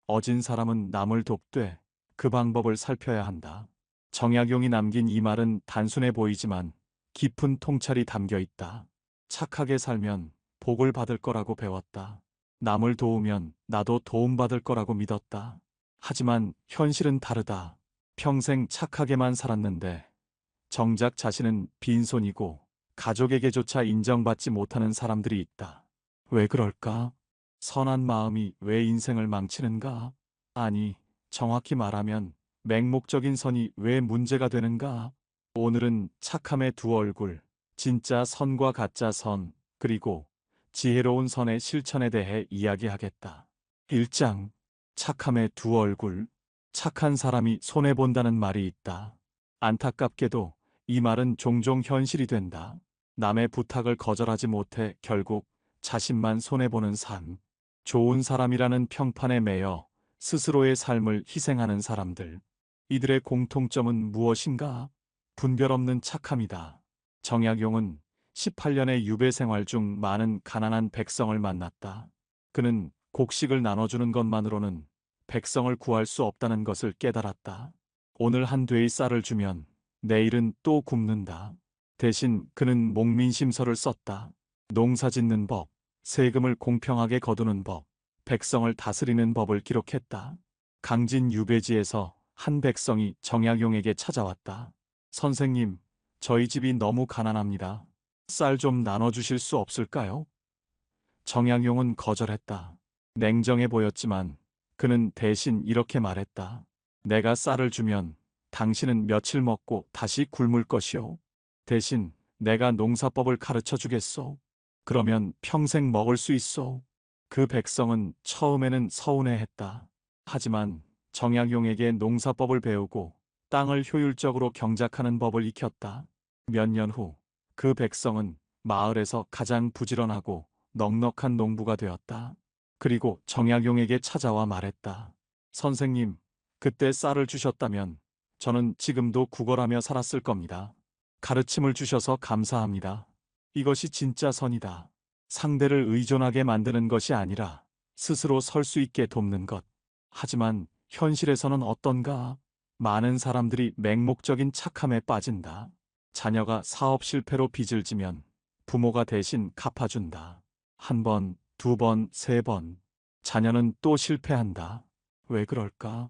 어진 사람은 남을 돕되 그 방법을 살펴야 한다. 정약용이 남긴 이 말은 단순해 보이지만 깊은 통찰이 담겨 있다. 착하게 살면 복을 받을 거라고 배웠다. 남을 도우면 나도 도움받을 거라고 믿었다. 하지만 현실은 다르다. 평생 착하게만 살았는데 정작 자신은 빈손이고 가족에게조차 인정받지 못하는 사람들이 있다. 왜 그럴까? 선한 마음이 왜 인생을 망치는가? 아니, 정확히 말하면 맹목적인 선이 왜 문제가 되는가? 오늘은 착함의 두 얼굴, 진짜 선과 가짜 선, 그리고 지혜로운 선의 실천에 대해 이야기하겠다. 1장, 착함의 두 얼굴. 착한 사람이 손해본다는 말이 있다. 안타깝게도 이 말은 종종 현실이 된다. 남의 부탁을 거절하지 못해 결국 자신만 손해보는 삶. 좋은 사람이라는 평판에 매여 스스로의 삶을 희생하는 사람들. 이들의 공통점은 무엇인가? 분별 없는 착함이다. 정약용은 18년의 유배 생활 중 많은 가난한 백성을 만났다. 그는 곡식을 나눠주는 것만으로는 백성을 구할 수 없다는 것을 깨달았다. 오늘 한 되의 쌀을 주면 내일은 또 굶는다. 대신 그는 목민심서를 썼다. 농사 짓는 법, 세금을 공평하게 거두는 법, 백성을 다스리는 법을 기록했다. 강진 유배지에서 한 백성이 정약용에게 찾아왔다. 선생님, 저희 집이 너무 가난합니다. 쌀 좀 나눠주실 수 없을까요? 정약용은 거절했다. 냉정해 보였지만 그는 대신 이렇게 말했다. 내가 쌀을 주면 당신은 며칠 먹고 다시 굶을 것이오. 대신 내가 농사법을 가르쳐 주겠소. 그러면 평생 먹을 수 있소. 그 백성은 처음에는 서운해했다. 하지만 정약용에게 농사법을 배우고 땅을 효율적으로 경작하는 법을 익혔다. 몇 년 후 그 백성은 마을에서 가장 부지런하고 넉넉한 농부가 되었다. 그리고 정약용에게 찾아와 말했다. 선생님, 그때 쌀을 주셨다면 저는 지금도 구걸하며 살았을 겁니다. 가르침을 주셔서 감사합니다. 이것이 진짜 선이다. 상대를 의존하게 만드는 것이 아니라 스스로 설 수 있게 돕는 것. 하지만 현실에서는 어떤가? 많은 사람들이 맹목적인 착함에 빠진다. 자녀가 사업 실패로 빚을 지면 부모가 대신 갚아준다. 한 번, 두 번, 세 번. 자녀는 또 실패한다. 왜 그럴까?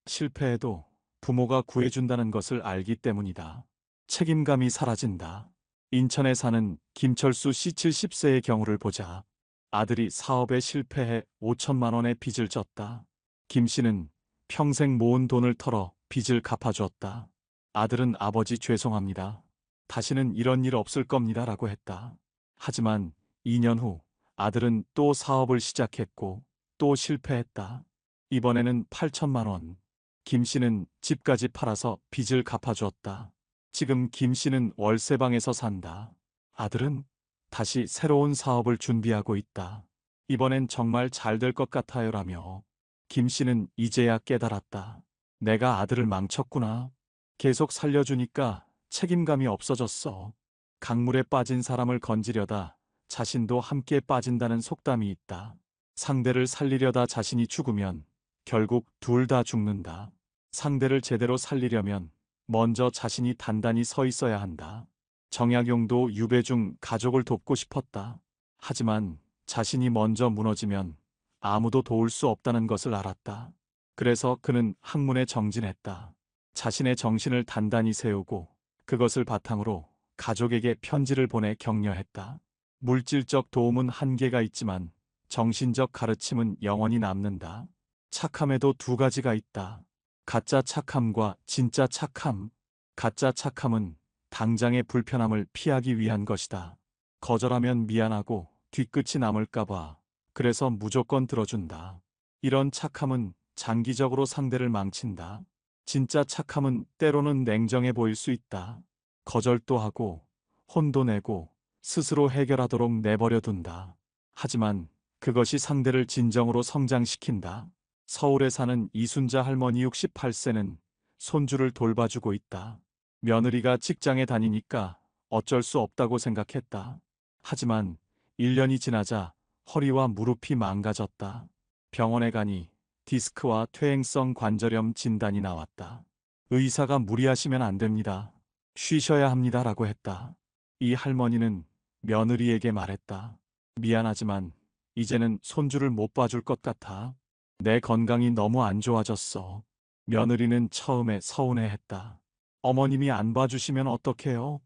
실패해도 부모가 구해준다는 것을 알기 때문이다. 책임감이 사라진다. 인천에 사는 김철수 씨 70세의 경우를 보자. 아들이 사업에 실패해 5천만 원의 빚을 졌다. 김 씨는 평생 모은 돈을 털어 빚을 갚아주었다. 아들은 아버지 죄송합니다. 다시는 이런 일 없을 겁니다. 라고 했다. 하지만 2년 후 아들은 또 사업을 시작했고 또 실패했다. 이번에는 8천만 원. 김 씨는 집까지 팔아서 빚을 갚아주었다. 지금 김 씨는 월세방에서 산다. 아들은 다시 새로운 사업을 준비하고 있다. 이번엔 정말 잘 될 것 같아요. 라며 김 씨는 이제야 깨달았다. 내가 아들을 망쳤구나. 계속 살려주니까 책임감이 없어졌어. 강물에 빠진 사람을 건지려다 자신도 함께 빠진다는 속담이 있다. 상대를 살리려다 자신이 죽으면 결국 둘 다 죽는다. 상대를 제대로 살리려면 먼저 자신이 단단히 서 있어야 한다. 정약용도 유배 중 가족을 돕고 싶었다. 하지만 자신이 먼저 무너지면 아무도 도울 수 없다는 것을 알았다. 그래서 그는 학문에 정진했다. 자신의 정신을 단단히 세우고 그것을 바탕으로 가족에게 편지를 보내 격려했다. 물질적 도움은 한계가 있지만 정신적 가르침은 영원히 남는다. 착함에도 두 가지가 있다. 가짜 착함과 진짜 착함. 가짜 착함은 당장의 불편함을 피하기 위한 것이다. 거절하면 미안하고 뒤끝이 남을까봐 그래서 무조건 들어준다. 이런 착함은 장기적으로 상대를 망친다. 진짜 착함은 때로는 냉정해 보일 수 있다. 거절도 하고 혼도 내고 스스로 해결하도록 내버려 둔다. 하지만 그것이 상대를 진정으로 성장시킨다. 서울에 사는 이순자 할머니 68세는 손주를 돌봐주고 있다. 며느리가 직장에 다니니까 어쩔 수 없다고 생각했다. 하지만 1년이 지나자 허리와 무릎이 망가졌다. 병원에 가니 디스크와 퇴행성 관절염 진단이 나왔다. 의사가 무리하시면 안 됩니다. 쉬셔야 합니다라고 했다. 이 할머니는 며느리에게 말했다. 미안하지만 이제는 손주를 못 봐줄 것 같아. 내 건강이 너무 안 좋아졌어. 며느리는 처음에 서운해했다. 어머님이 안 봐주시면 어떡해요?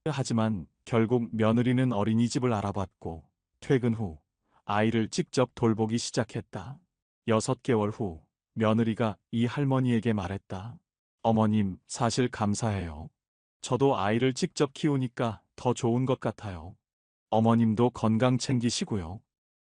하지만 결국 며느리는 어린이집을 알아봤고 퇴근 후 아이를 직접 돌보기 시작했다. 6개월 후 며느리가 이 할머니에게 말했다. 어머님, 사실 감사해요. 저도 아이를 직접 키우니까 더 좋은 것 같아요. 어머님도 건강 챙기시고요.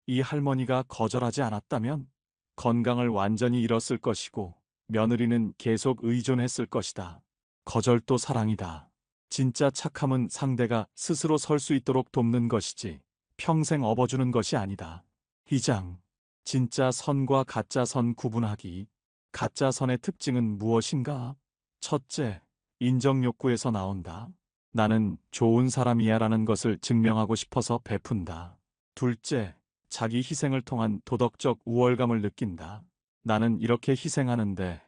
이 할머니가 거절하지 않았다면 건강을 완전히 잃었을 것이고 며느리는 계속 의존했을 것이다. 거절도 사랑이다. 진짜 착함은 상대가 스스로 설 수 있도록 돕는 것이지 평생 업어주는 것이 아니다. 2장. 진짜 선과 가짜 선 구분하기. 가짜 선의 특징은 무엇인가? 첫째, 인정 욕구에서 나온다. 나는 좋은 사람이야라는 것을 증명하고 싶어서 베푼다. 둘째, 자기 희생을 통한 도덕적 우월감을 느낀다. 나는 이렇게 희생하는데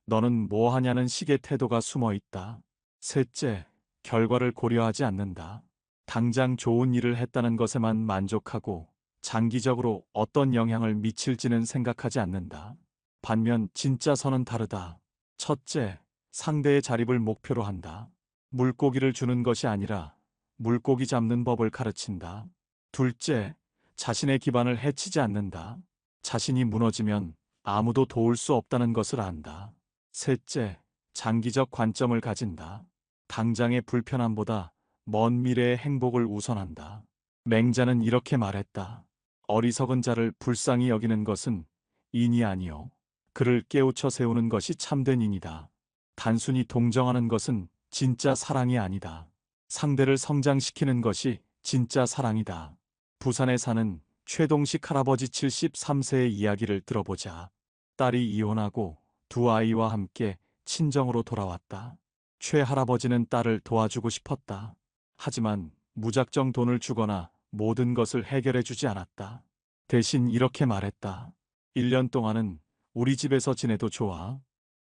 너는 뭐 하냐는 식의 태도가 숨어 있다. 셋째, 결과를 고려하지 않는다. 당장 좋은 일을 했다는 것에만 만족하고 장기적으로 어떤 영향을 미칠지는 생각하지 않는다. 반면 진짜 선은 다르다. 첫째, 상대의 자립을 목표로 한다. 물고기를 주는 것이 아니라 물고기 잡는 법을 가르친다. 둘째, 자신의 기반을 해치지 않는다. 자신이 무너지면 아무도 도울 수 없다는 것을 안다. 셋째, 장기적 관점을 가진다. 당장의 불편함보다 먼 미래의 행복을 우선한다. 맹자는 이렇게 말했다. 어리석은 자를 불쌍히 여기는 것은 인이 아니요. 그를 깨우쳐 세우는 것이 참된 인이다. 단순히 동정하는 것은 진짜 사랑이 아니다. 상대를 성장시키는 것이 진짜 사랑이다. 부산에 사는 최동식 할아버지 73세의 이야기를 들어보자. 딸이 이혼하고 두 아이와 함께 친정으로 돌아왔다. 최 할아버지는 딸을 도와주고 싶었다. 하지만 무작정 돈을 주거나 모든 것을 해결해 주지 않았다. 대신 이렇게 말했다. 1년 동안은 우리 집에서 지내도 좋아.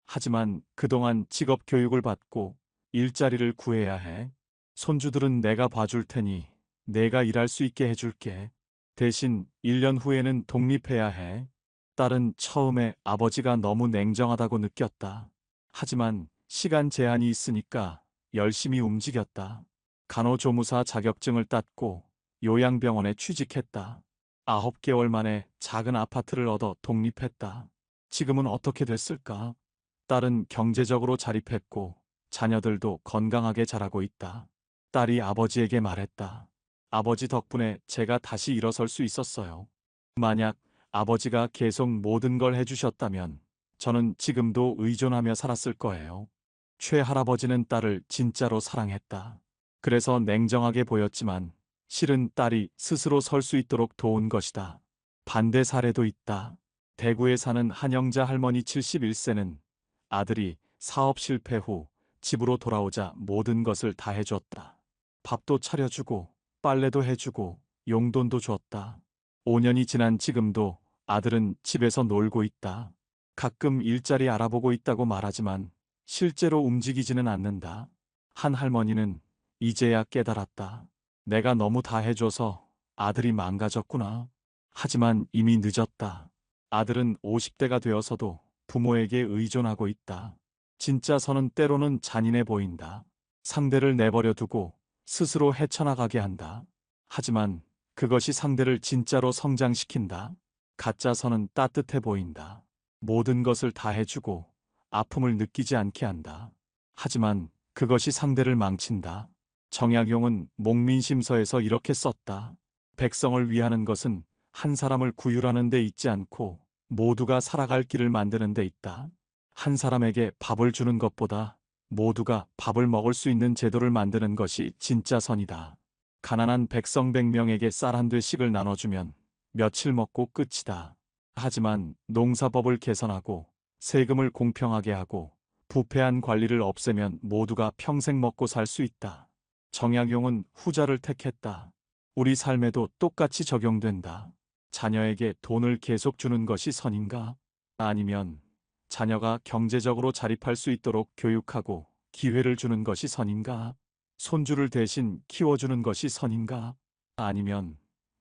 하지만 그동안 직업 교육을 받고 일자리를 구해야 해. 손주들은 내가 봐줄 테니 내가 일할 수 있게 해줄게. 대신 1년 후에는 독립해야 해. 딸은 처음에 아버지가 너무 냉정하다고 느꼈다. 하지만 시간 제한이 있으니까 열심히 움직였다. 간호조무사 자격증을 땄고 요양병원에 취직했다. 9개월 만에 작은 아파트를 얻어 독립했다. 지금은 어떻게 됐을까? 딸은 경제적으로 자립했고 자녀들도 건강하게 자라고 있다. 딸이 아버지에게 말했다. 아버지 덕분에 제가 다시 일어설 수 있었어요. 만약 아버지가 계속 모든 걸 해주셨다면 저는 지금도 의존하며 살았을 거예요. 최 할아버지는 딸을 진짜로 사랑했다. 그래서 냉정하게 보였지만 실은 딸이 스스로 설 수 있도록 도운 것이다. 반대 사례도 있다. 대구에 사는 한영자 할머니 71세는 아들이 사업 실패 후 집으로 돌아오자 모든 것을 다 해줬다. 밥도 차려주고 빨래도 해주고 용돈도 줬다. 5년이 지난 지금도 아들은 집에서 놀고 있다. 가끔 일자리 알아보고 있다고 말하지만 실제로 움직이지는 않는다. 한 할머니는 이제야 깨달았다. 내가 너무 다 해줘서 아들이 망가졌구나. 하지만 이미 늦었다. 아들은 50대가 되어서도 부모에게 의존하고 있다. 진짜 선은 때로는 잔인해 보인다. 상대를 내버려 두고 스스로 헤쳐나가게 한다. 하지만 그것이 상대를 진짜로 성장시킨다. 가짜 선은 따뜻해 보인다. 모든 것을 다 해주고 아픔을 느끼지 않게 한다. 하지만 그것이 상대를 망친다. 정약용은 목민심서에서 이렇게 썼다. 백성을 위하는 것은 한 사람을 구휼하는 데 있지 않고 모두가 살아갈 길을 만드는 데 있다. 한 사람에게 밥을 주는 것보다 모두가 밥을 먹을 수 있는 제도를 만드는 것이 진짜 선이다. 가난한 백성 100명에게 쌀 한 되씩을 나눠주면 며칠 먹고 끝이다. 하지만 농사법을 개선하고 세금을 공평하게 하고 부패한 관리를 없애면 모두가 평생 먹고 살 수 있다. 정약용은 후자를 택했다. 우리 삶에도 똑같이 적용된다. 자녀에게 돈을 계속 주는 것이 선인가? 아니면 자녀가 경제적으로 자립할 수 있도록 교육하고 기회를 주는 것이 선인가? 손주를 대신 키워주는 것이 선인가? 아니면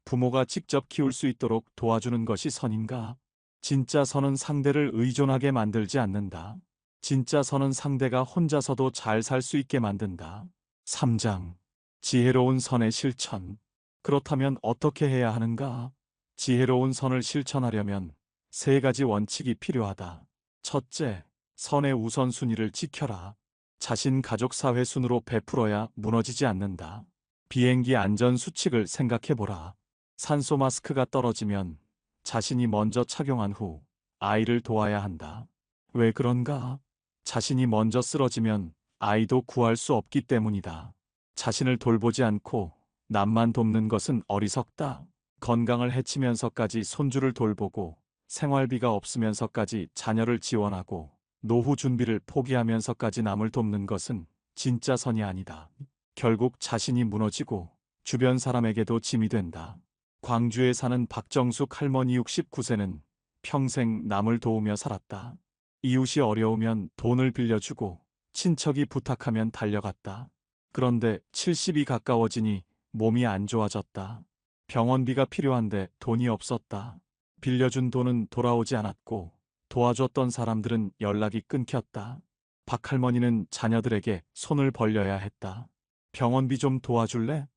부모가 직접 키울 수 있도록 도와주는 것이 선인가? 진짜 선은 상대를 의존하게 만들지 않는다. 진짜 선은 상대가 혼자서도 잘 살 수 있게 만든다. 3장. 지혜로운 선의 실천. 그렇다면 어떻게 해야 하는가? 지혜로운 선을 실천하려면 세 가지 원칙이 필요하다. 첫째, 선의 우선순위를 지켜라. 자신 가족 사회 순으로 베풀어야 무너지지 않는다. 비행기 안전 수칙을 생각해보라. 산소 마스크가 떨어지면 자신이 먼저 착용한 후 아이를 도와야 한다. 왜 그런가? 자신이 먼저 쓰러지면 아이도 구할 수 없기 때문이다. 자신을 돌보지 않고 남만 돕는 것은 어리석다. 건강을 해치면서까지 손주를 돌보고 생활비가 없으면서까지 자녀를 지원하고 노후 준비를 포기하면서까지 남을 돕는 것은 진짜 선이 아니다. 결국 자신이 무너지고 주변 사람에게도 짐이 된다. 광주에 사는 박정숙 할머니 69세는 평생 남을 도우며 살았다. 이웃이 어려우면 돈을 빌려주고 친척이 부탁하면 달려갔다. 그런데 70이 가까워지니 몸이 안 좋아졌다. 병원비가 필요한데 돈이 없었다. 빌려준 돈은 돌아오지 않았고 도와줬던 사람들은 연락이 끊겼다. 박할머니는 자녀들에게 손을 벌려야 했다. 병원비 좀 도와줄래?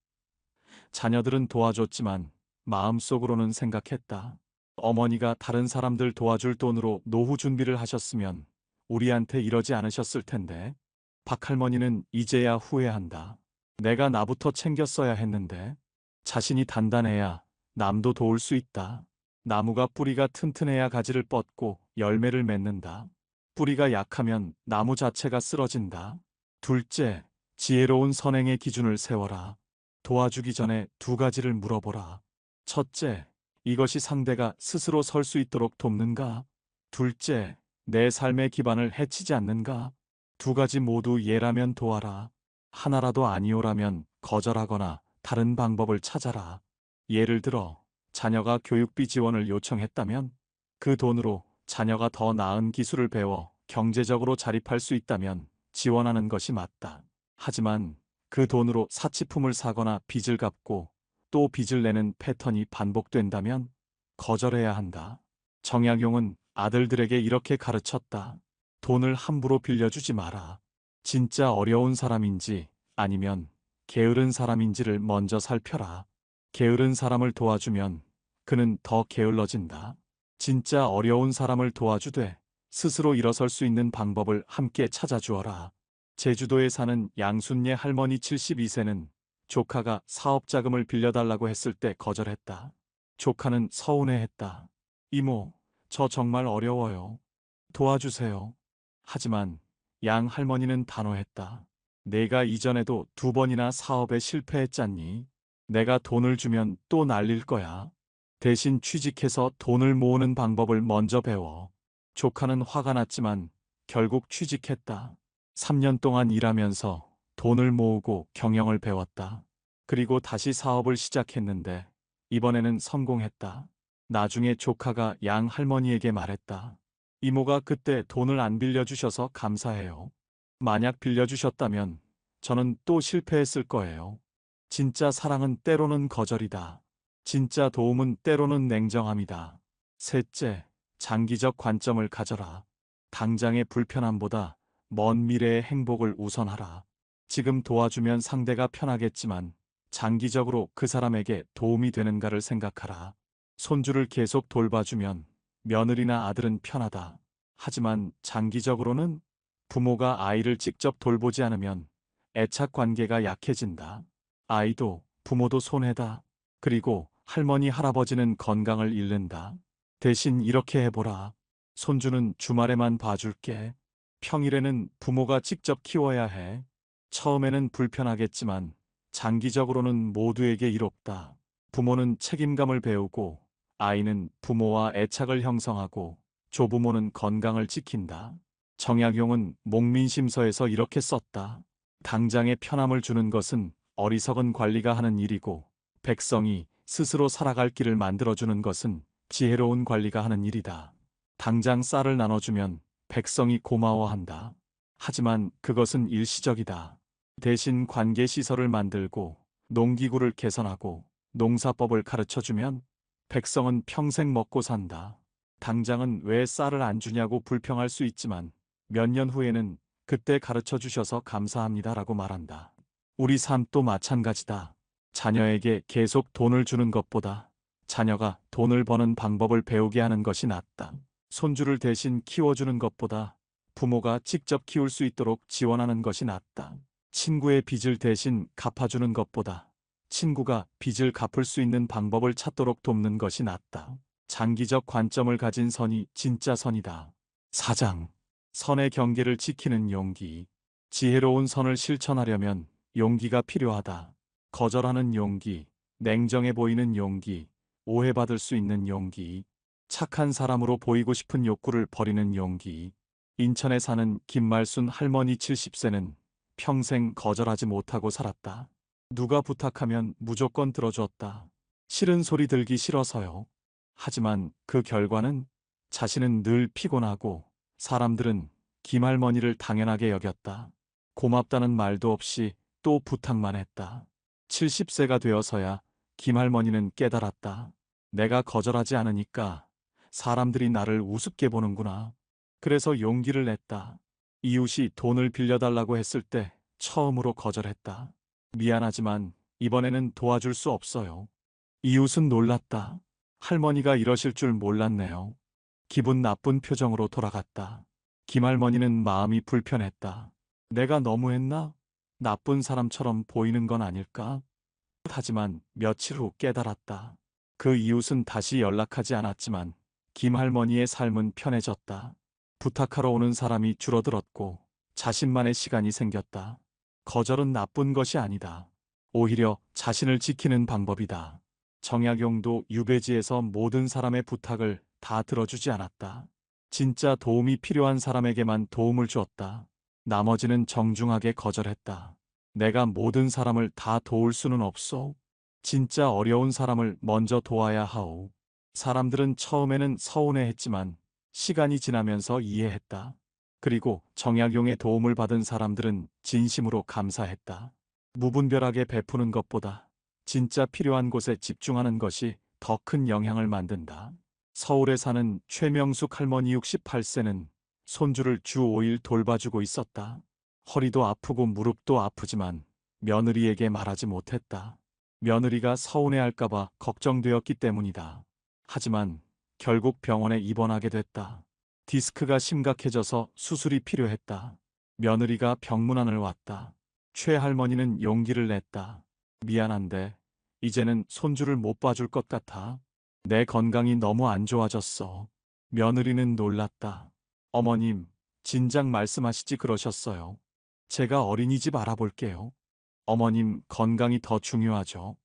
자녀들은 도와줬지만 마음속으로는 생각했다. 어머니가 다른 사람들 도와줄 돈으로 노후 준비를 하셨으면 우리한테 이러지 않으셨을 텐데. 박할머니는 이제야 후회한다. 내가 나부터 챙겼어야 했는데. 자신이 단단해야 남도 도울 수 있다. 나무가 뿌리가 튼튼해야 가지를 뻗고 열매를 맺는다. 뿌리가 약하면 나무 자체가 쓰러진다. 둘째, 지혜로운 선행의 기준을 세워라. 도와주기 전에 두 가지를 물어보라. 첫째, 이것이 상대가 스스로 설 수 있도록 돕는가? 둘째, 내 삶의 기반을 해치지 않는가? 두 가지 모두 예라면 도와라. 하나라도 아니오라면 거절하거나 다른 방법을 찾아라. 예를 들어, 자녀가 교육비 지원을 요청했다면 그 돈으로 자녀가 더 나은 기술을 배워 경제적으로 자립할 수 있다면 지원하는 것이 맞다. 하지만 그 돈으로 사치품을 사거나 빚을 갚고 또 빚을 내는 패턴이 반복된다면 거절해야 한다. 정약용은 아들들에게 이렇게 가르쳤다. 돈을 함부로 빌려주지 마라. 진짜 어려운 사람인지 아니면 게으른 사람인지를 먼저 살펴라. 게으른 사람을 도와주면 그는 더 게을러진다. 진짜 어려운 사람을 도와주되 스스로 일어설 수 있는 방법을 함께 찾아주어라. 제주도에 사는 양순예 할머니 72세는 조카가 사업 자금을 빌려달라고 했을 때 거절했다. 조카는 서운해했다. 이모, 저 정말 어려워요. 도와주세요. 하지만 양 할머니는 단호했다. 내가 이전에도 2번이나 사업에 실패했잖니. 내가 돈을 주면 또 날릴 거야. 대신 취직해서 돈을 모으는 방법을 먼저 배워. 조카는 화가 났지만 결국 취직했다. 3년 동안 일하면서 돈을 모으고 경영을 배웠다. 그리고 다시 사업을 시작했는데 이번에는 성공했다. 나중에 조카가 양 할머니에게 말했다. 이모가 그때 돈을 안 빌려주셔서 감사해요. 만약 빌려주셨다면 저는 또 실패했을 거예요. 진짜 사랑은 때로는 거절이다. 진짜 도움은 때로는 냉정함이다. 셋째, 장기적 관점을 가져라. 당장의 불편함보다 먼 미래의 행복을 우선하라. 지금 도와주면 상대가 편하겠지만 장기적으로 그 사람에게 도움이 되는가를 생각하라. 손주를 계속 돌봐주면 며느리나 아들은 편하다. 하지만 장기적으로는 부모가 아이를 직접 돌보지 않으면 애착 관계가 약해진다. 아이도 부모도 손해다. 그리고 할머니 할아버지는 건강을 잃는다. 대신 이렇게 해보라. 손주는 주말에만 봐줄게. 평일에는 부모가 직접 키워야 해. 처음에는 불편하겠지만 장기적으로는 모두에게 이롭다. 부모는 책임감을 배우고 아이는 부모와 애착을 형성하고 조부모는 건강을 지킨다. 정약용은 목민심서에서 이렇게 썼다. 당장의 편함을 주는 것은 어리석은 관리가 하는 일이고 백성이 스스로 살아갈 길을 만들어주는 것은 지혜로운 관리가 하는 일이다. 당장 쌀을 나눠주면 백성이 고마워한다. 하지만 그것은 일시적이다. 대신 관계 시설을 만들고 농기구를 개선하고 농사법을 가르쳐주면 백성은 평생 먹고 산다. 당장은 왜 쌀을 안 주냐고 불평할 수 있지만 몇 년 후에는 그때 가르쳐 주셔서 감사합니다라고 말한다. 우리 삶도 마찬가지다. 자녀에게 계속 돈을 주는 것보다 자녀가 돈을 버는 방법을 배우게 하는 것이 낫다. 손주를 대신 키워주는 것보다 부모가 직접 키울 수 있도록 지원하는 것이 낫다. 친구의 빚을 대신 갚아주는 것보다 친구가 빚을 갚을 수 있는 방법을 찾도록 돕는 것이 낫다. 장기적 관점을 가진 선이 진짜 선이다. 4장. 선의 경계를 지키는 용기. 지혜로운 선을 실천하려면 용기가 필요하다. 거절하는 용기, 냉정해 보이는 용기, 오해받을 수 있는 용기, 착한 사람으로 보이고 싶은 욕구를 버리는 용기. 인천에 사는 김말순 할머니 70세는 평생 거절하지 못하고 살았다. 누가 부탁하면 무조건 들어줬다. 싫은 소리 들기 싫어서요. 하지만 그 결과는 자신은 늘 피곤하고 사람들은 김할머니를 당연하게 여겼다. 고맙다는 말도 없이 또 부탁만 했다. 70세가 되어서야 김할머니는 깨달았다. 내가 거절하지 않으니까 사람들이 나를 우습게 보는구나. 그래서 용기를 냈다. 이웃이 돈을 빌려달라고 했을 때 처음으로 거절했다. 미안하지만 이번에는 도와줄 수 없어요. 이웃은 놀랐다. 할머니가 이러실 줄 몰랐네요. 기분 나쁜 표정으로 돌아갔다. 김할머니는 마음이 불편했다. 내가 너무했나? 나쁜 사람처럼 보이는 건 아닐까? 하지만 며칠 후 깨달았다. 그 이웃은 다시 연락하지 않았지만 김할머니의 삶은 편해졌다. 부탁하러 오는 사람이 줄어들었고 자신만의 시간이 생겼다. 거절은 나쁜 것이 아니다. 오히려 자신을 지키는 방법이다. 정약용도 유배지에서 모든 사람의 부탁을 다 들어주지 않았다. 진짜 도움이 필요한 사람에게만 도움을 주었다. 나머지는 정중하게 거절했다. 내가 모든 사람을 다 도울 수는 없소. 진짜 어려운 사람을 먼저 도와야 하오. 사람들은 처음에는 서운해했지만 시간이 지나면서 이해했다. 그리고 정약용의 도움을 받은 사람들은 진심으로 감사했다. 무분별하게 베푸는 것보다 진짜 필요한 곳에 집중하는 것이 더 큰 영향을 만든다. 서울에 사는 최명숙 할머니 68세는 손주를 주 5일 돌봐주고 있었다. 허리도 아프고 무릎도 아프지만 며느리에게 말하지 못했다. 며느리가 서운해할까봐 걱정되었기 때문이다. 하지만 결국 병원에 입원하게 됐다. 디스크가 심각해져서 수술이 필요했다. 며느리가 병문안을 왔다. 최 할머니는 용기를 냈다. 미안한데 이제는 손주를 못 봐줄 것 같아. 내 건강이 너무 안 좋아졌어. 며느리는 놀랐다. 어머님, 진작 말씀하시지 그러셨어요. 제가 어린이집 알아볼게요. 어머님 건강이 더 중요하죠.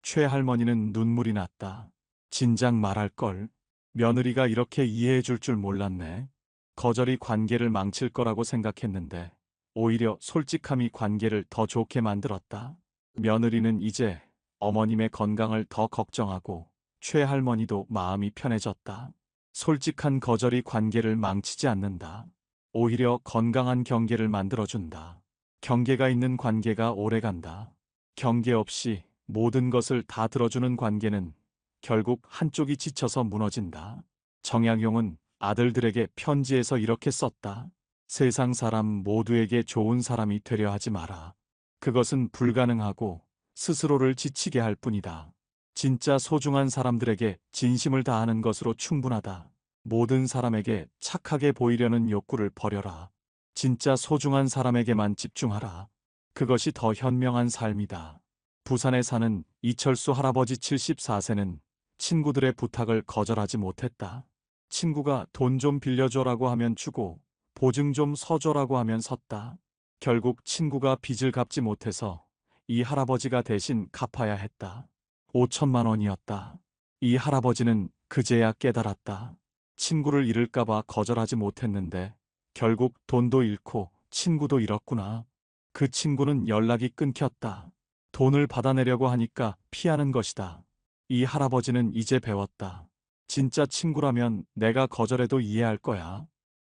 최 할머니는 눈물이 났다. 진작 말할걸. 며느리가 이렇게 이해해 줄 줄 몰랐네. 거절이 관계를 망칠 거라고 생각했는데 오히려 솔직함이 관계를 더 좋게 만들었다. 며느리는 이제 어머님의 건강을 더 걱정하고 최 할머니도 마음이 편해졌다. 솔직한 거절이 관계를 망치지 않는다. 오히려 건강한 경계를 만들어준다. 경계가 있는 관계가 오래간다. 경계 없이 모든 것을 다 들어주는 관계는 결국 한쪽이 지쳐서 무너진다. 정약용은 아들들에게 편지에서 이렇게 썼다. 세상 사람 모두에게 좋은 사람이 되려 하지 마라. 그것은 불가능하고 스스로를 지치게 할 뿐이다. 진짜 소중한 사람들에게 진심을 다하는 것으로 충분하다. 모든 사람에게 착하게 보이려는 욕구를 버려라. 진짜 소중한 사람에게만 집중하라. 그것이 더 현명한 삶이다. 부산에 사는 이철수 할아버지 74세는 친구들의 부탁을 거절하지 못했다. 친구가 돈 좀 빌려줘라고 하면 주고 보증 좀 서줘라고 하면 섰다. 결국 친구가 빚을 갚지 못해서 이 할아버지가 대신 갚아야 했다. 5천만 원이었다. 이 할아버지는 그제야 깨달았다. 친구를 잃을까봐 거절하지 못했는데 결국 돈도 잃고 친구도 잃었구나. 그 친구는 연락이 끊겼다. 돈을 받아내려고 하니까 피하는 것이다. 이 할아버지는 이제 배웠다. 진짜 친구라면 내가 거절해도 이해할 거야.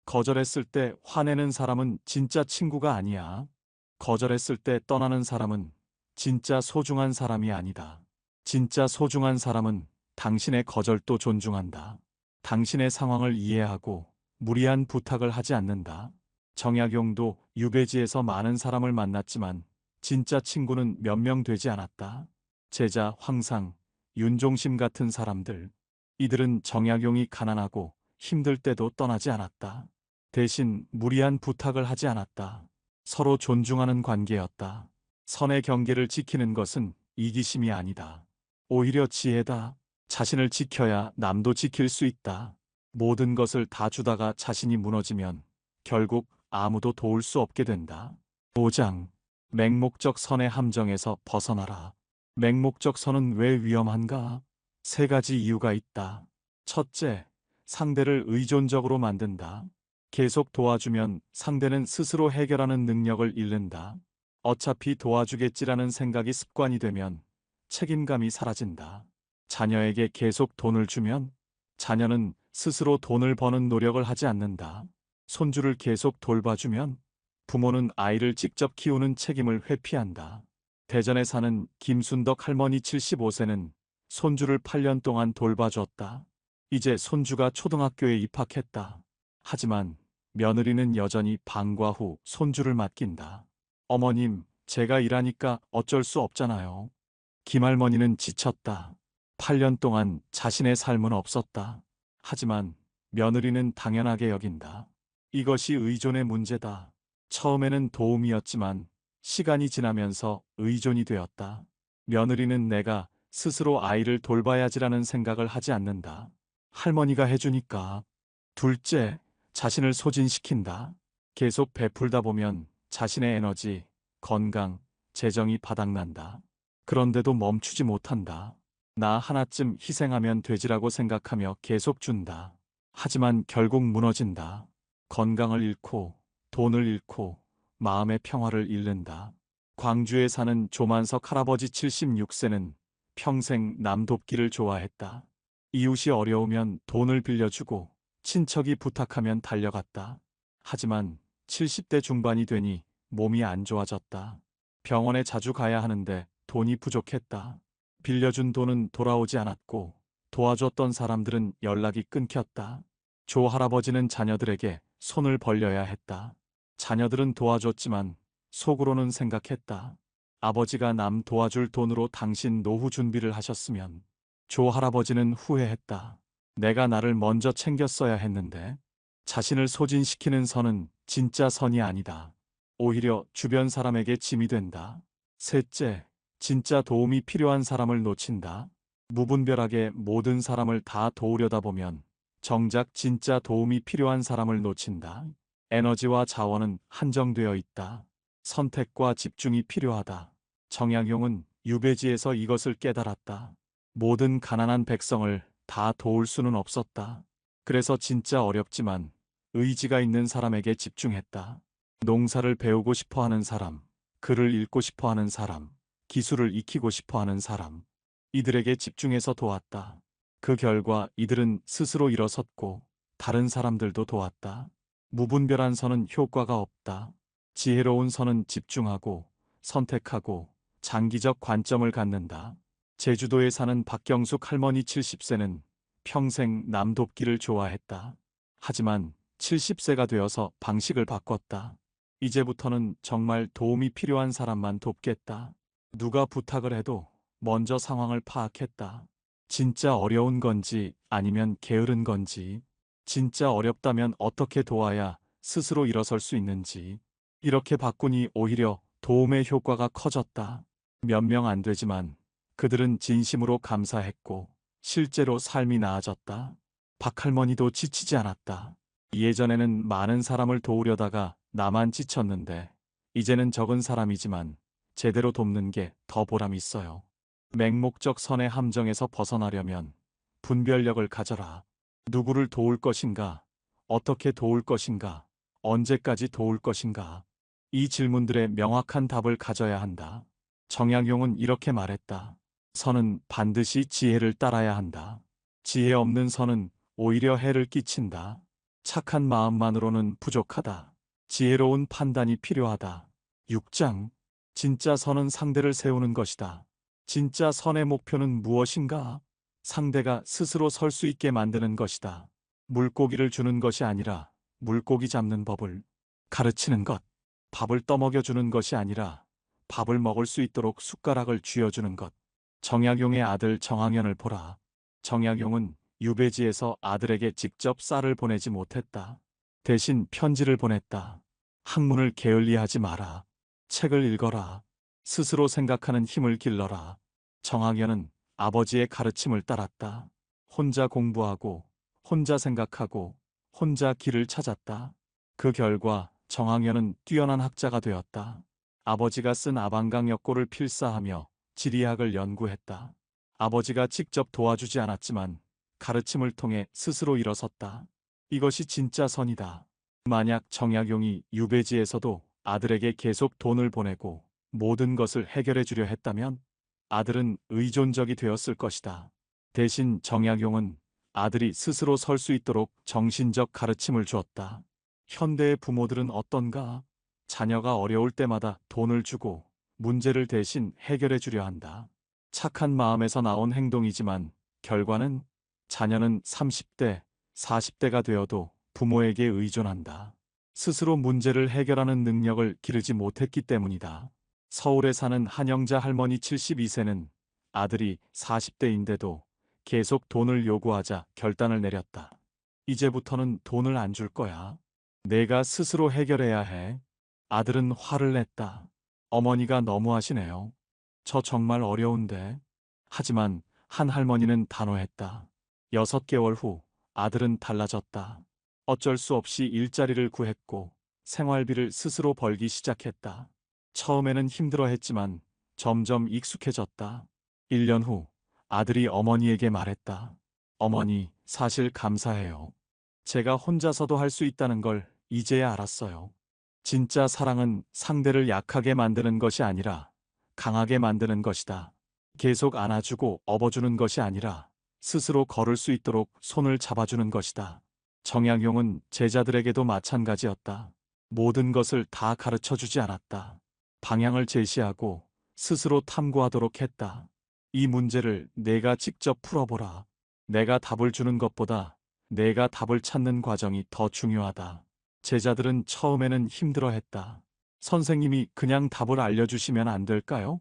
거절했을 때 화내는 사람은 진짜 친구가 아니야. 거절했을 때 떠나는 사람은 진짜 소중한 사람이 아니다. 진짜 소중한 사람은 당신의 거절도 존중한다. 당신의 상황을 이해하고 무리한 부탁을 하지 않는다. 정약용도 유배지에서 많은 사람을 만났지만 진짜 친구는 몇 명 되지 않았다. 제자 황상, 윤종심 같은 사람들. 이들은 정약용이 가난하고 힘들 때도 떠나지 않았다. 대신 무리한 부탁을 하지 않았다. 서로 존중하는 관계였다. 선의 경계를 지키는 것은 이기심이 아니다. 오히려 지혜다. 자신을 지켜야 남도 지킬 수 있다. 모든 것을 다 주다가 자신이 무너지면 결국 아무도 도울 수 없게 된다. 5장. 맹목적 선의 함정에서 벗어나라. 맹목적 선은 왜 위험한가? 세 가지 이유가 있다. 첫째, 상대를 의존적으로 만든다. 계속 도와주면 상대는 스스로 해결하는 능력을 잃는다. 어차피 도와주겠지라는 생각이 습관이 되면 책임감이 사라진다. 자녀에게 계속 돈을 주면 자녀는 스스로 돈을 버는 노력을 하지 않는다. 손주를 계속 돌봐주면 부모는 아이를 직접 키우는 책임을 회피한다. 대전에 사는 김순덕 할머니 75세는 손주를 8년 동안 돌봐줬다. 이제 손주가 초등학교에 입학했다. 하지만 며느리는 여전히 방과 후 손주를 맡긴다. 어머님, 제가 일하니까 어쩔 수 없잖아요. 김할머니는 지쳤다. 8년 동안 자신의 삶은 없었다. 하지만 며느리는 당연하게 여긴다. 이것이 의존의 문제다. 처음에는 도움이었지만 시간이 지나면서 의존이 되었다. 며느리는 내가 스스로 아이를 돌봐야지라는 생각을 하지 않는다. 할머니가 해주니까. 둘째, 자신을 소진시킨다. 계속 베풀다 보면 자신의 에너지, 건강, 재정이 바닥난다. 그런데도 멈추지 못한다. 나 하나쯤 희생하면 되지라고 생각하며 계속 준다. 하지만 결국 무너진다. 건강을 잃고, 돈을 잃고, 마음의 평화를 잃는다. 광주에 사는 조만석 할아버지 76세는 평생 남 돕기를 좋아했다. 이웃이 어려우면 돈을 빌려주고 친척이 부탁하면 달려갔다. 하지만 70대 중반이 되니 몸이 안 좋아졌다. 병원에 자주 가야 하는데 돈이 부족했다. 빌려준 돈은 돌아오지 않았고 도와줬던 사람들은 연락이 끊겼다. 조 할아버지는 자녀들에게 손을 벌려야 했다. 자녀들은 도와줬지만 속으로는 생각했다. 아버지가 남 도와줄 돈으로 당신 노후 준비를 하셨으면. 조 할아버지는 후회했다. 내가 나를 먼저 챙겼어야 했는데. 자신을 소진시키는 선은 진짜 선이 아니다. 오히려 주변 사람에게 짐이 된다. 셋째, 진짜 도움이 필요한 사람을 놓친다. 무분별하게 모든 사람을 다 도우려다 보면 정작 진짜 도움이 필요한 사람을 놓친다. 에너지와 자원은 한정되어 있다. 선택과 집중이 필요하다. 정약용은 유배지에서 이것을 깨달았다. 모든 가난한 백성을 다 도울 수는 없었다. 그래서 진짜 어렵지만 의지가 있는 사람에게 집중했다. 농사를 배우고 싶어 하는 사람, 글을 읽고 싶어 하는 사람, 기술을 익히고 싶어 하는 사람, 이들에게 집중해서 도왔다. 그 결과 이들은 스스로 일어섰고 다른 사람들도 도왔다. 무분별한 선은 효과가 없다. 지혜로운 선은 집중하고 선택하고 장기적 관점을 갖는다. 제주도에 사는 박경숙 할머니 70세는 평생 남 돕기를 좋아했다. 하지만 70세가 되어서 방식을 바꿨다. 이제부터는 정말 도움이 필요한 사람만 돕겠다. 누가 부탁을 해도 먼저 상황을 파악했다. 진짜 어려운 건지 아니면 게으른 건지, 진짜 어렵다면 어떻게 도와야 스스로 일어설 수 있는지, 이렇게 바꾸니 오히려 도움의 효과가 커졌다. 몇 명 안 되지만 그들은 진심으로 감사했고 실제로 삶이 나아졌다. 박할머니도 지치지 않았다. 예전에는 많은 사람을 도우려다가 나만 지쳤는데 이제는 적은 사람이지만 제대로 돕는 게 더 보람 있어요. 맹목적 선의 함정에서 벗어나려면 분별력을 가져라. 누구를 도울 것인가? 어떻게 도울 것인가? 언제까지 도울 것인가? 이 질문들의 명확한 답을 가져야 한다. 정약용은 이렇게 말했다. 선은 반드시 지혜를 따라야 한다. 지혜 없는 선은 오히려 해를 끼친다. 착한 마음만으로는 부족하다. 지혜로운 판단이 필요하다. 6장. 진짜 선은 상대를 세우는 것이다. 진짜 선의 목표는 무엇인가? 상대가 스스로 설 수 있게 만드는 것이다. 물고기를 주는 것이 아니라 물고기 잡는 법을 가르치는 것. 밥을 떠먹여 주는 것이 아니라 밥을 먹을 수 있도록 숟가락을 쥐어주는 것. 정약용의 아들 정학연을 보라. 정약용은 유배지에서 아들에게 직접 쌀을 보내지 못했다. 대신 편지를 보냈다. 학문을 게을리하지 마라. 책을 읽어라. 스스로 생각하는 힘을 길러라. 정학연은 아버지의 가르침을 따랐다. 혼자 공부하고, 혼자 생각하고, 혼자 길을 찾았다. 그 결과 정학연은 뛰어난 학자가 되었다. 아버지가 쓴 아방강 역고를 필사하며 지리학을 연구했다. 아버지가 직접 도와주지 않았지만 가르침을 통해 스스로 일어섰다. 이것이 진짜 선이다. 만약 정약용이 유배지에서도 아들에게 계속 돈을 보내고 모든 것을 해결해 주려 했다면 아들은 의존적이 되었을 것이다. 대신 정약용은 아들이 스스로 설 수 있도록 정신적 가르침을 주었다. 현대의 부모들은 어떤가? 자녀가 어려울 때마다 돈을 주고 문제를 대신 해결해 주려 한다. 착한 마음에서 나온 행동이지만 결과는 자녀는 30대, 40대가 되어도 부모에게 의존한다. 스스로 문제를 해결하는 능력을 기르지 못했기 때문이다. 서울에 사는 한영자 할머니 72세는 아들이 40대인데도 계속 돈을 요구하자 결단을 내렸다. 이제부터는 돈을 안 줄 거야. 내가 스스로 해결해야 해. 아들은 화를 냈다. 어머니가 너무하시네요. 저 정말 어려운데. 하지만 한 할머니는 단호했다. 6개월 후 아들은 달라졌다. 어쩔 수 없이 일자리를 구했고 생활비를 스스로 벌기 시작했다. 처음에는 힘들어했지만 점점 익숙해졌다. 1년 후 아들이 어머니에게 말했다. 어머니, 사실 감사해요. 제가 혼자서도 할 수 있다는 걸 이제야 알았어요. 진짜 사랑은 상대를 약하게 만드는 것이 아니라 강하게 만드는 것이다. 계속 안아주고 업어주는 것이 아니라 스스로 걸을 수 있도록 손을 잡아주는 것이다. 정약용은 제자들에게도 마찬가지였다. 모든 것을 다 가르쳐 주지 않았다. 방향을 제시하고 스스로 탐구하도록 했다. 이 문제를 내가 직접 풀어보라. 내가 답을 주는 것보다 내가 답을 찾는 과정이 더 중요하다. 제자들은 처음에는 힘들어했다. 선생님이 그냥 답을 알려주시면 안 될까요?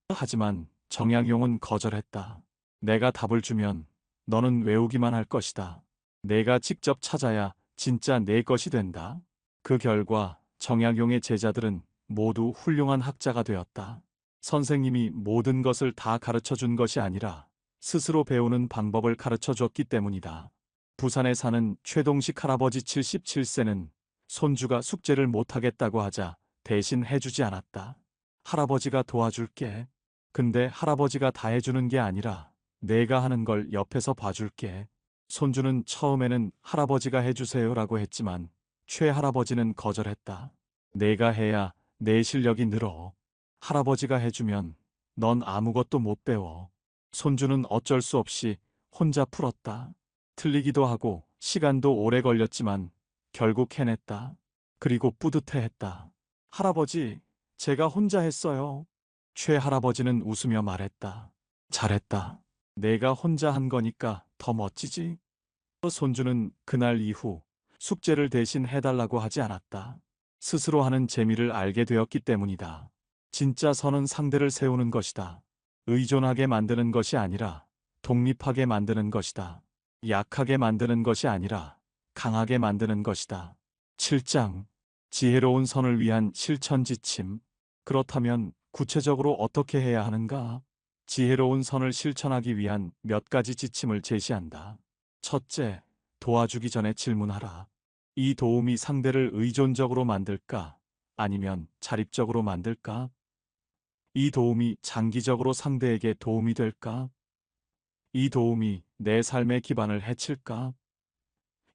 하지만 정약용은 거절했다. 내가 답을 주면 너는 외우기만 할 것이다. 내가 직접 찾아야 진짜 내 것이 된다. 그 결과 정약용의 제자들은 모두 훌륭한 학자가 되었다. 선생님이 모든 것을 다 가르쳐 준 것이 아니라 스스로 배우는 방법을 가르쳐 줬기 때문이다. 부산에 사는 최동식 할아버지 77세는 손주가 숙제를 못하겠다고 하자 대신 해주지 않았다. 할아버지가 도와줄게. 근데 할아버지가 다 해주는 게 아니라 내가 하는 걸 옆에서 봐줄게. 손주는 처음에는 할아버지가 해주세요라고 했지만 최 할아버지는 거절했다. 내가 해야 내 실력이 늘어. 할아버지가 해주면 넌 아무것도 못 배워. 손주는 어쩔 수 없이 혼자 풀었다. 틀리기도 하고 시간도 오래 걸렸지만 결국 해냈다. 그리고 뿌듯해했다. 할아버지, 제가 혼자 했어요. 최 할아버지는 웃으며 말했다. 잘했다. 내가 혼자 한 거니까 더 멋지지? 손주는 그날 이후 숙제를 대신 해달라고 하지 않았다. 스스로 하는 재미를 알게 되었기 때문이다. 진짜 선은 상대를 세우는 것이다. 의존하게 만드는 것이 아니라 독립하게 만드는 것이다. 약하게 만드는 것이 아니라 강하게 만드는 것이다. 7장. 지혜로운 선을 위한 실천 지침. 그렇다면 구체적으로 어떻게 해야 하는가? 지혜로운 선을 실천하기 위한 몇 가지 지침을 제시한다. 첫째, 도와주기 전에 질문하라. 이 도움이 상대를 의존적으로 만들까? 아니면 자립적으로 만들까? 이 도움이 장기적으로 상대에게 도움이 될까? 이 도움이 내 삶의 기반을 해칠까?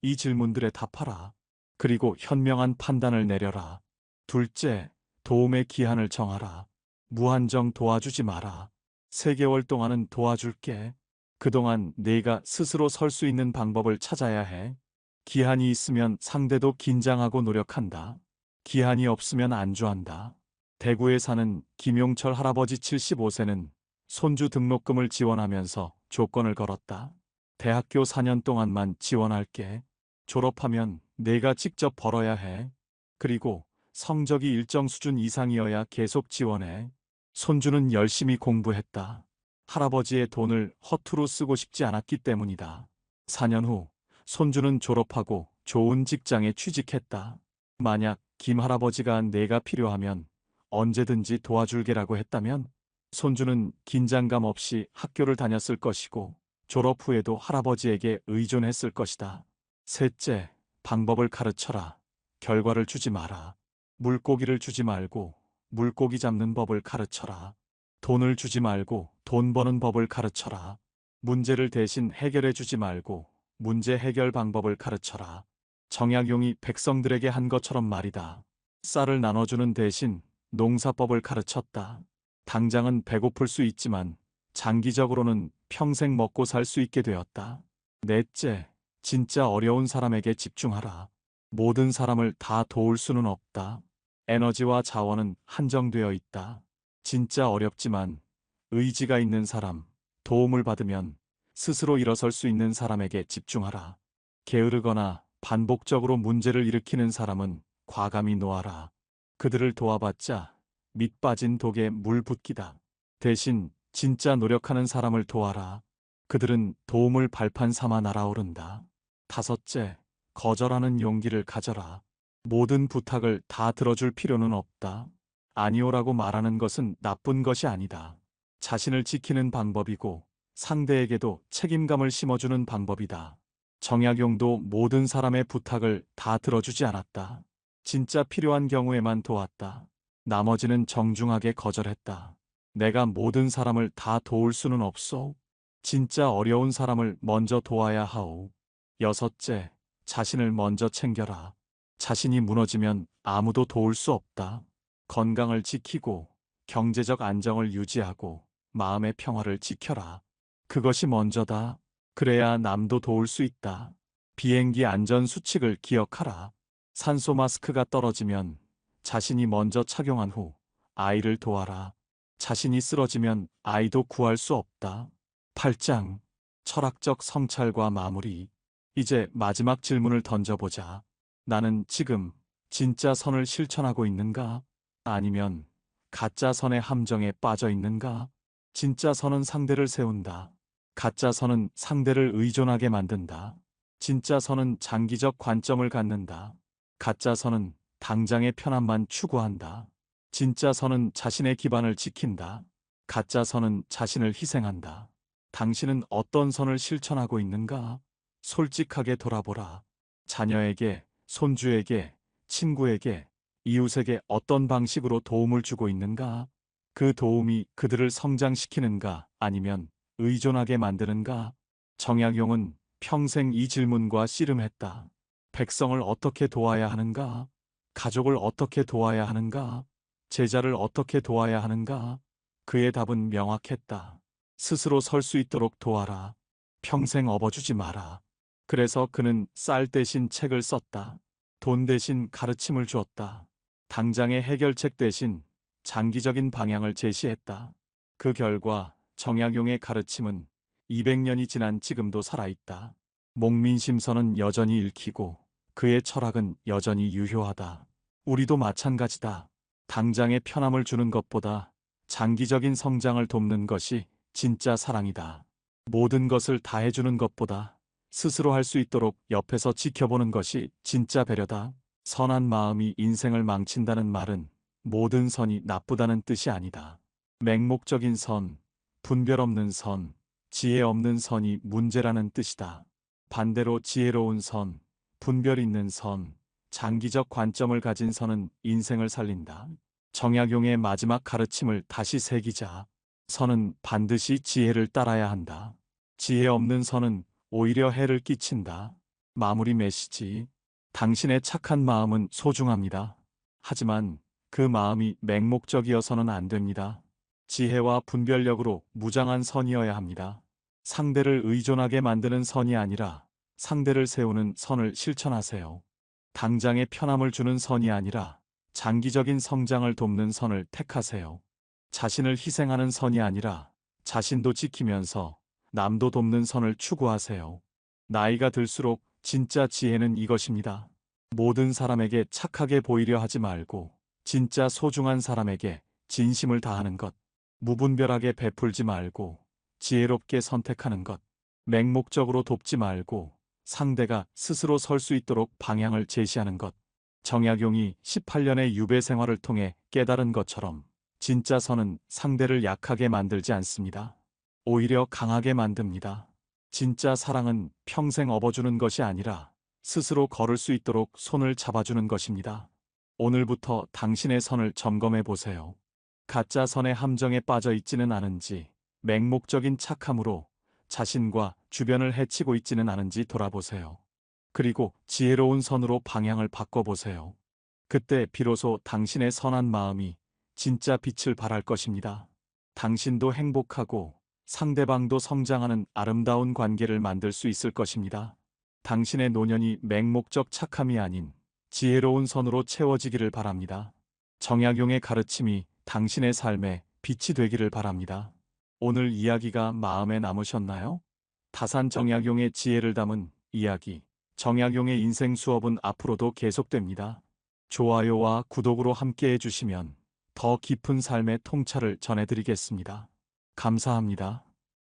이 질문들에 답하라. 그리고 현명한 판단을 내려라. 둘째, 도움의 기한을 정하라. 무한정 도와주지 마라. 3개월 동안은 도와줄게. 그동안 내가 스스로 설 수 있는 방법을 찾아야 해. 기한이 있으면 상대도 긴장하고 노력한다. 기한이 없으면 안주한다. 대구에 사는 김용철 할아버지 75세는 손주 등록금을 지원하면서 조건을 걸었다. 대학교 4년 동안만 지원할게. 졸업하면 내가 직접 벌어야 해. 그리고 성적이 일정 수준 이상이어야 계속 지원해. 손주는 열심히 공부했다. 할아버지의 돈을 허투루 쓰고 싶지 않았기 때문이다. 4년 후 손주는 졸업하고 좋은 직장에 취직했다. 만약 김 할아버지가 내가 필요하면 언제든지 도와줄게라고 했다면 손주는 긴장감 없이 학교를 다녔을 것이고 졸업 후에도 할아버지에게 의존했을 것이다. 셋째, 방법을 가르쳐라. 결과를 주지 마라. 물고기를 주지 말고 물고기 잡는 법을 가르쳐라. 돈을 주지 말고 돈 버는 법을 가르쳐라. 문제를 대신 해결해 주지 말고 문제 해결 방법을 가르쳐라. 정약용이 백성들에게 한 것처럼 말이다. 쌀을 나눠주는 대신 농사법을 가르쳤다. 당장은 배고플 수 있지만 장기적으로는 평생 먹고 살 수 있게 되었다. 넷째, 진짜 어려운 사람에게 집중하라. 모든 사람을 다 도울 수는 없다. 에너지와 자원은 한정되어 있다. 진짜 어렵지만 의지가 있는 사람, 도움을 받으면 스스로 일어설 수 있는 사람에게 집중하라. 게으르거나 반복적으로 문제를 일으키는 사람은 과감히 놓아라. 그들을 도와봤자 밑 빠진 독에 물 붓기다. 대신 진짜 노력하는 사람을 도와라. 그들은 도움을 발판 삼아 날아오른다. 다섯째, 거절하는 용기를 가져라. 모든 부탁을 다 들어줄 필요는 없다. 아니오라고 말하는 것은 나쁜 것이 아니다. 자신을 지키는 방법이고 상대에게도 책임감을 심어주는 방법이다. 정약용도 모든 사람의 부탁을 다 들어주지 않았다. 진짜 필요한 경우에만 도왔다. 나머지는 정중하게 거절했다. 내가 모든 사람을 다 도울 수는 없소. 진짜 어려운 사람을 먼저 도와야 하오. 여섯째, 자신을 먼저 챙겨라. 자신이 무너지면 아무도 도울 수 없다. 건강을 지키고 경제적 안정을 유지하고 마음의 평화를 지켜라. 그것이 먼저다. 그래야 남도 도울 수 있다. 비행기 안전 수칙을 기억하라. 산소 마스크가 떨어지면 자신이 먼저 착용한 후 아이를 도와라. 자신이 쓰러지면 아이도 구할 수 없다. 8장 철학적 성찰과 마무리. 이제 마지막 질문을 던져보자. 나는 지금 진짜 선을 실천하고 있는가? 아니면 가짜 선의 함정에 빠져 있는가? 진짜 선은 상대를 세운다. 가짜 선은 상대를 의존하게 만든다. 진짜 선은 장기적 관점을 갖는다. 가짜 선은 당장의 편함만 추구한다. 진짜 선은 자신의 기반을 지킨다. 가짜 선은 자신을 희생한다. 당신은 어떤 선을 실천하고 있는가? 솔직하게 돌아보라. 자녀에게, 손주에게, 친구에게, 이웃에게 어떤 방식으로 도움을 주고 있는가? 그 도움이 그들을 성장시키는가 아니면 의존하게 만드는가? 정약용은 평생 이 질문과 씨름했다. 백성을 어떻게 도와야 하는가? 가족을 어떻게 도와야 하는가? 제자를 어떻게 도와야 하는가? 그의 답은 명확했다. 스스로 설 수 있도록 도와라. 평생 업어주지 마라. 그래서 그는 쌀 대신 책을 썼다. 돈 대신 가르침을 주었다. 당장의 해결책 대신 장기적인 방향을 제시했다. 그 결과 정약용의 가르침은 200년이 지난 지금도 살아있다. 목민심서는 여전히 읽히고 그의 철학은 여전히 유효하다. 우리도 마찬가지다. 당장의 편함을 주는 것보다 장기적인 성장을 돕는 것이 진짜 사랑이다. 모든 것을 다 해주는 것보다 스스로 할 수 있도록 옆에서 지켜보는 것이 진짜 배려다. 선한 마음이 인생을 망친다는 말은 모든 선이 나쁘다는 뜻이 아니다. 맹목적인 선, 분별 없는 선, 지혜 없는 선이 문제라는 뜻이다. 반대로 지혜로운 선, 분별 있는 선, 장기적 관점을 가진 선은 인생을 살린다. 정약용의 마지막 가르침을 다시 새기자. 선은 반드시 지혜를 따라야 한다. 지혜 없는 선은 오히려 해를 끼친다. 마무리 메시지. 당신의 착한 마음은 소중합니다. 하지만 그 마음이 맹목적이어서는 안 됩니다. 지혜와 분별력으로 무장한 선이어야 합니다. 상대를 의존하게 만드는 선이 아니라 상대를 세우는 선을 실천하세요. 당장의 편함을 주는 선이 아니라 장기적인 성장을 돕는 선을 택하세요. 자신을 희생하는 선이 아니라 자신도 지키면서 남도 돕는 선을 추구하세요. 나이가 들수록 진짜 지혜는 이것입니다. 모든 사람에게 착하게 보이려 하지 말고 진짜 소중한 사람에게 진심을 다하는 것. 무분별하게 베풀지 말고 지혜롭게 선택하는 것. 맹목적으로 돕지 말고 상대가 스스로 설 수 있도록 방향을 제시하는 것. 정약용이 18년의 유배 생활을 통해 깨달은 것처럼 진짜 선은 상대를 약하게 만들지 않습니다. 오히려 강하게 만듭니다. 진짜 사랑은 평생 업어주는 것이 아니라 스스로 걸을 수 있도록 손을 잡아주는 것입니다. 오늘부터 당신의 선을 점검해 보세요. 가짜 선의 함정에 빠져 있지는 않은지, 맹목적인 착함으로 자신과 주변을 해치고 있지는 않은지 돌아보세요. 그리고 지혜로운 선으로 방향을 바꿔보세요. 그때 비로소 당신의 선한 마음이 진짜 빛을 발할 것입니다. 당신도 행복하고 상대방도 성장하는 아름다운 관계를 만들 수 있을 것입니다. 당신의 노년이 맹목적 착함이 아닌 지혜로운 선으로 채워지기를 바랍니다. 정약용의 가르침이 당신의 삶에 빛이 되기를 바랍니다. 오늘 이야기가 마음에 남으셨나요? 다산 정약용의 지혜를 담은 이야기, 정약용의 인생 수업은 앞으로도 계속됩니다. 좋아요와 구독으로 함께 해주시면 더 깊은 삶의 통찰을 전해드리겠습니다. 감사합니다.